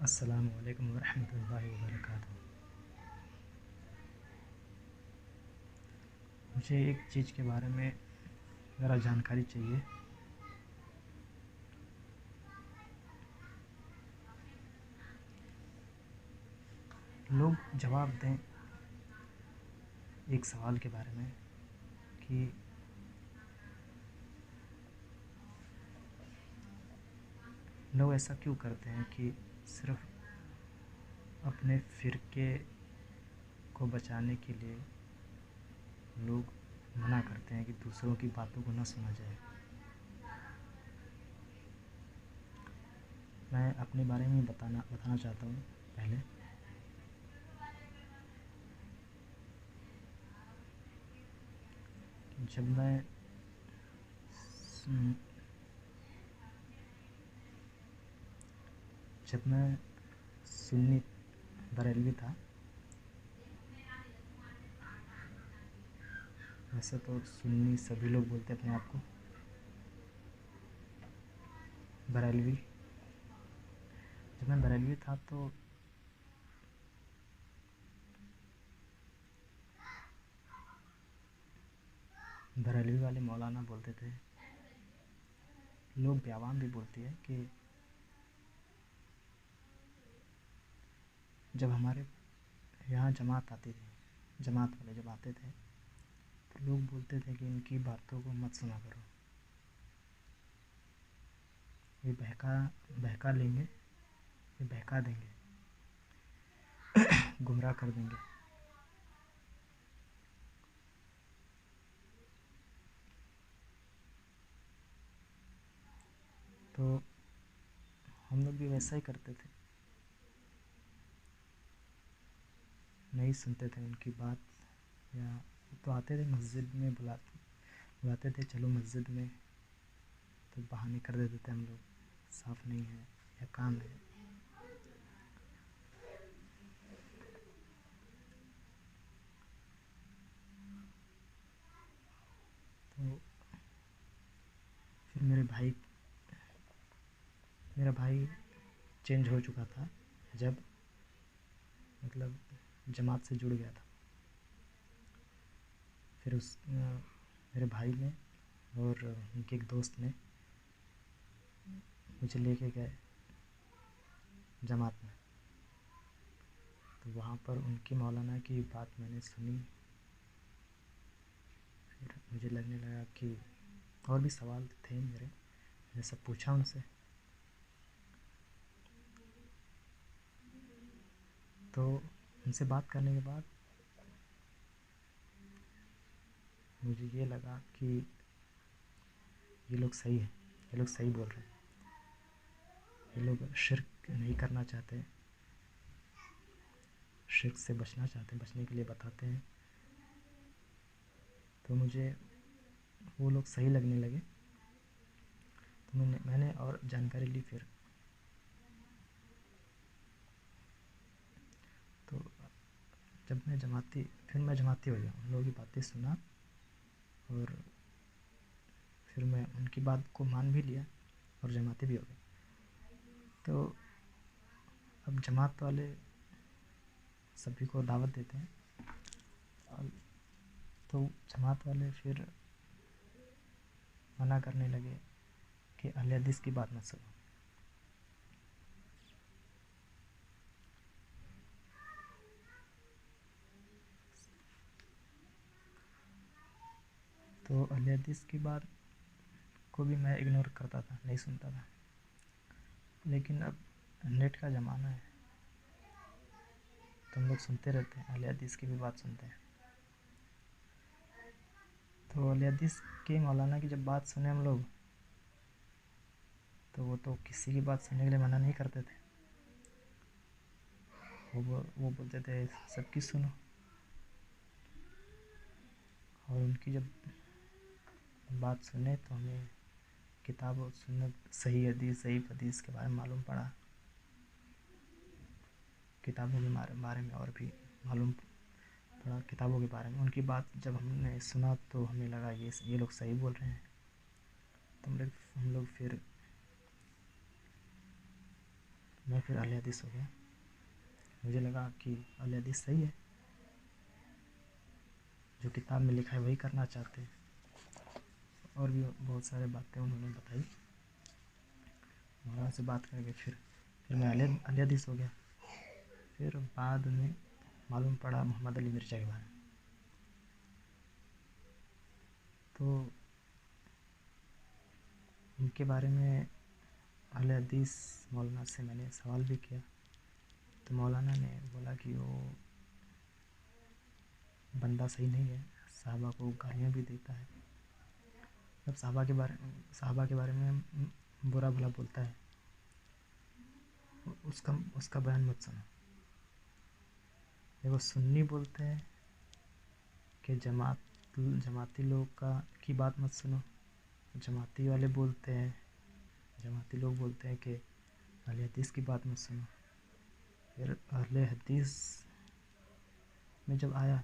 अस्सलामु अलैकुम वरहमतुल्लाहि वबरकातुहू। मुझे एक चीज़ के बारे में ज़रा जानकारी चाहिए। लोग जवाब दें एक सवाल के बारे में कि लोग ऐसा क्यों करते हैं कि सिर्फ़ अपने फ़िरके को बचाने के लिए लोग मना करते हैं कि दूसरों की बातों को न सुना जाए। मैं अपने बारे में बताना चाहता हूँ। पहले जब मैं सुन्नी बरेलवी था, वैसे तो सुन्नी सभी लोग बोलते अपने आप को, बरेलवी जब मैं बरेलवी था तो बरेलवी वाले मौलाना बोलते थे, लोग बयान भी बोलती है कि जब हमारे यहाँ जमात आती थी, जमात वाले जब आते थे तो लोग बोलते थे कि इनकी बातों को मत सुना करो, ये बहका लेंगे, ये बहका देंगे, गुमराह कर देंगे। तो हम लोग भी वैसा ही करते थे, नहीं सुनते थे उनकी बात। या तो आते थे मस्जिद में, बुलाते थे, चलो मस्जिद में, तो बहाने कर देते थे हम लोग, साफ़ नहीं है या काम है। तो फिर मेरा भाई चेंज हो चुका था, जब मतलब जमात से जुड़ गया था। फिर मेरे भाई ने और उनके एक दोस्त ने मुझे लेके गए जमात में। तो वहाँ पर उनकी मौलाना की बात मैंने सुनी। फिर मुझे लगने लगा कि और भी सवाल थे मैंने सब पूछा उनसे। तो उनसे बात करने के बाद मुझे ये लगा कि ये लोग सही हैं, ये लोग सही बोल रहे हैं, ये लोग शिर्क नहीं करना चाहते, शिर्क से बचना चाहते हैं, बचने के लिए बताते हैं। तो मुझे वो लोग सही लगने लगे। तो मैंने और जानकारी ली। फिर तो जब मैं जमाती हो गया, उन लोगों की बातें सुना और फिर मैं उनकी बात को मान भी लिया और जमाती भी हो गई। तो अब जमात वाले सभी को दावत देते हैं, और तो जमात वाले फिर मना करने लगे कि अहले हदीस की बात मत सुनो। तो अहले हदीस की बात को भी मैं इग्नोर करता था, नहीं सुनता था। लेकिन अब नेट का ज़माना है, तो हम लोग सुनते रहते हैं, अहले हदीस की भी बात सुनते हैं। तो अहले हदीस के मौलाना की जब बात सुने हम लोग, तो वो तो किसी की बात सुनने के लिए मना नहीं करते थे। वो बोलते थे सबकी सुनो। और उनकी जब बात सुने तो हमें किताब और सुन्नत, सही हदीस, सही हदीस के बारे में मालूम पड़ा, किताबों के बारे में और भी मालूम पड़ा, किताबों के बारे में। उनकी बात जब हमने सुना तो हमें लगा ये लोग सही बोल रहे हैं। तो हम लोग फिर मैं फिर अहले हदीस हो गया। मुझे लगा कि अहले हदीस सही है, जो किताब में लिखा है वही करना चाहते हैं। और भी बहुत सारे बातें उन्होंने बताई। मौलाना से बात करके फिर मैं अहले हदीस हो गया। फिर बाद में मालूम पड़ा मोहम्मद अली मिर्ज़ा के बारे में। तो इनके बारे में अहले हदीस मौलाना से मैंने सवाल भी किया। तो मौलाना ने बोला कि वो बंदा सही नहीं है, साहबा को गालियाँ भी देता है। जब साहबा के बारे में बुरा भला बोलता है, उसका बयान मत सुनो। देखो, सुन्नी बोलते हैं कि जमाती लोग की बात मत सुनो। जमाती लोग बोलते हैं कि अहले हदीस की बात मत सुनो। फिर अहले हदीस में जब आया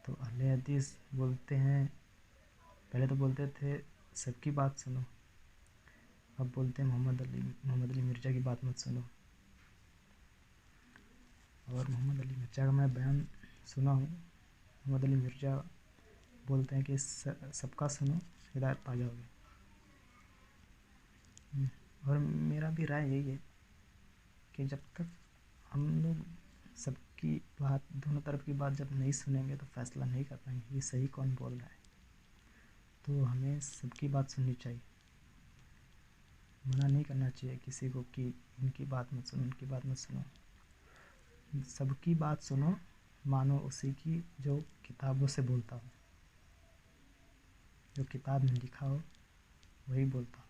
तो अहले हदीस बोलते हैं, पहले तो बोलते थे सबकी बात सुनो, अब बोलते हैं मोहम्मद अली मिर्ज़ा की बात मत सुनो। और मोहम्मद अली मिर्ज़ा का मैं बयान सुना हूँ। मोहम्मद अली मिर्ज़ा बोलते हैं कि सबका सुनो, हिदायत पा जाओगे। और मेरा भी राय यही है कि जब तक हम लोग सबकी बात, दोनों तरफ की बात जब नहीं सुनेंगे तो फ़ैसला नहीं कर पाएंगे ये सही कौन बोल रहा है। तो हमें सबकी बात सुननी चाहिए। मना नहीं करना चाहिए किसी को कि इनकी बात मत सुनो, उनकी बात मत सुनो। सबकी बात सुनो, मानो उसी की जो किताबों से बोलता हो, जो किताब में लिखा हो वही बोलता हो,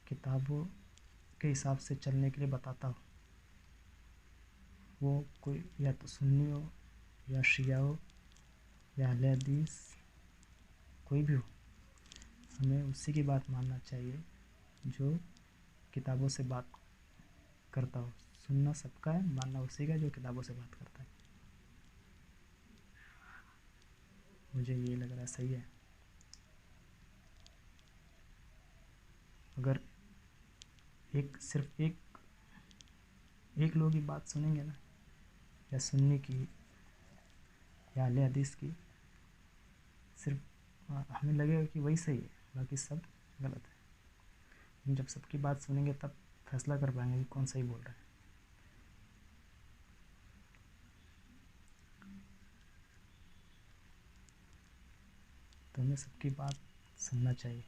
किताबों के हिसाब से चलने के लिए बताता हो। वो कोई या तो सुन्नी हो या शिया हो या अहले हदीस, कोई भी हो, हमें उसी की बात मानना चाहिए जो किताबों से बात करता हो। सुनना सबका है, मानना उसी का जो किताबों से बात करता है। मुझे ये लग रहा है सही है। अगर सिर्फ एक लोग ही बात सुनेंगे ना, या सुन्नी की या अहले हदीस की, सिर्फ हमें लगेगा कि वही सही है, बाकी सब गलत है। हम जब सबकी बात सुनेंगे तब फैसला कर पाएंगे कि कौन सही बोल रहा है। तो हमें सबकी बात सुनना चाहिए।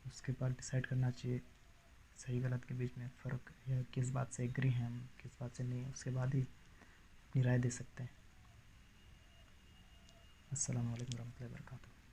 उसके बाद डिसाइड करना चाहिए सही गलत के बीच में फ़र्क, या किस बात से एग्री हैं हम, किस बात से नहीं। उसके बाद ही अपनी राय दे सकते हैं। अस्सलाम वालेकुम रहमतुल्लाहि व बरकातुहू।